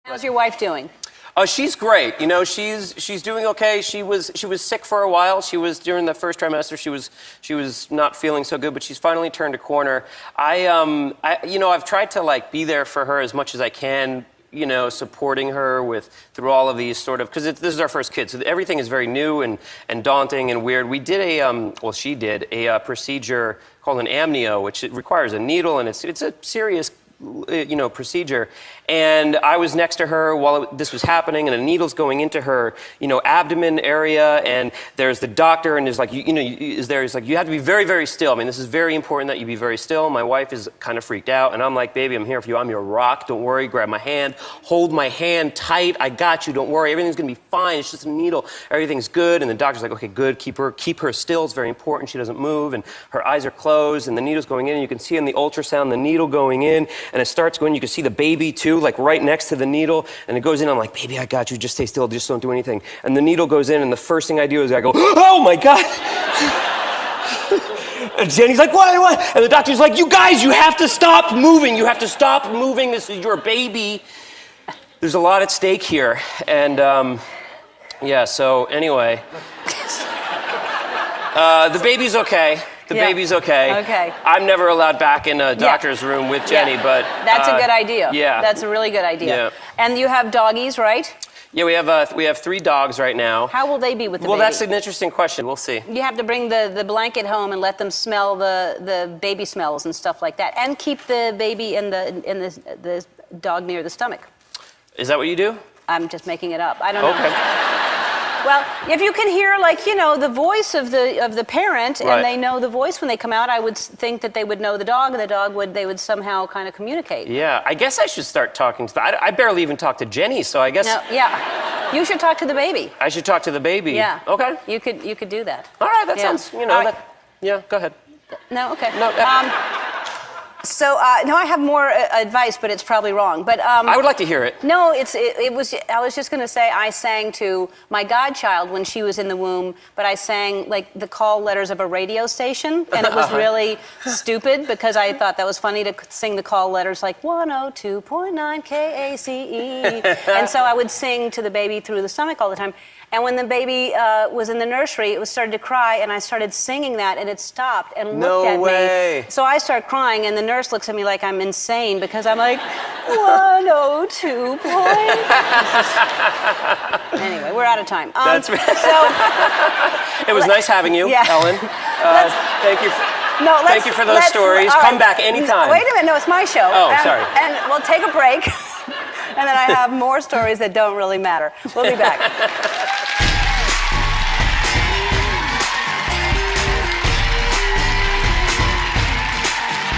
How's your wife doing? She's great. You know, she's doing okay. She was sick for a while. She was during the first trimester. She was not feeling so good, but she's finally turned a corner. I've tried to like be there for her as much as I can. You know, supporting her through all of these sort of, because this is our first kid, so everything is very new and daunting and weird. We did she did a procedure called an amnio, which it requires a needle, and it's a serious procedure. And I was next to her while this was happening, and a needle's going into her, abdomen area, and there's the doctor, and there's like, he's like, you have to be very, very still. I mean, this is very important that you be very still. My wife is kind of freaked out, and I'm like, baby, I'm here for you. I'm your rock. Don't worry. Grab my hand. Hold my hand tight. I got you. Don't worry. Everything's going to be fine. It's just a needle. Everything's good. And the doctor's like, okay, good. Keep her still. It's very important. She doesn't move, and her eyes are closed, and the needle's going in, and you can see in the ultrasound the needle going in, and it starts going. You can see the baby, too, like right next to the needle, and it goes in. I'm like, baby, I got you. Just stay still. Just don't do anything. And the needle goes in, and the first thing I do is I go, oh my God. And Jenny's like, what? And the doctor's like, you guys, you have to stop moving. You have to stop moving. This is your baby. There's a lot at stake here. And so anyway, the baby's okay. The baby's okay. Okay. I'm never allowed back in a doctor's room with Jenny, but... That's a good idea. Yeah. That's a really good idea. Yeah. And you have doggies, right? Yeah, we have 3 dogs right now. How will they be with the baby? Well, that's an interesting question. We'll see. You have to bring the blanket home and let them smell the baby smells and stuff like that. And keep the baby in the dog near the stomach. Is that what you do? I'm just making it up. I don't know. Okay. Well, if you can hear, the voice of the parent, right, and they know the voice when they come out, I would think that they would know the dog, and they would somehow kind of communicate. Yeah, I guess I should start talking to I barely even talk to Jenny, so I guess... No, yeah. You should talk to the baby. I should talk to the baby? Yeah. Okay. You could do that. All right, that sounds, Right. Yeah, go ahead. No, okay. No, no, I have more advice, but it's probably wrong. But I would like to hear it. No, it was. I was just going to say I sang to my godchild when she was in the womb, but I sang like the call letters of a radio station, and it was really stupid because I thought that was funny to sing the call letters like 102.9 KACE, and so I would sing to the baby through the stomach all the time. And when the baby was in the nursery, it started to cry, and I started singing that, and it stopped and looked at me. So I start crying, and the nurse looks at me like I'm insane because I'm like, 102 point. Anyway, we're out of time. That's right. It was nice having you, Ellen. Thank you. Thank you for those stories. Come back anytime. Wait a minute. No, it's my show. Oh, sorry. And we'll take a break. And then I have more stories that don't really matter. We'll be back.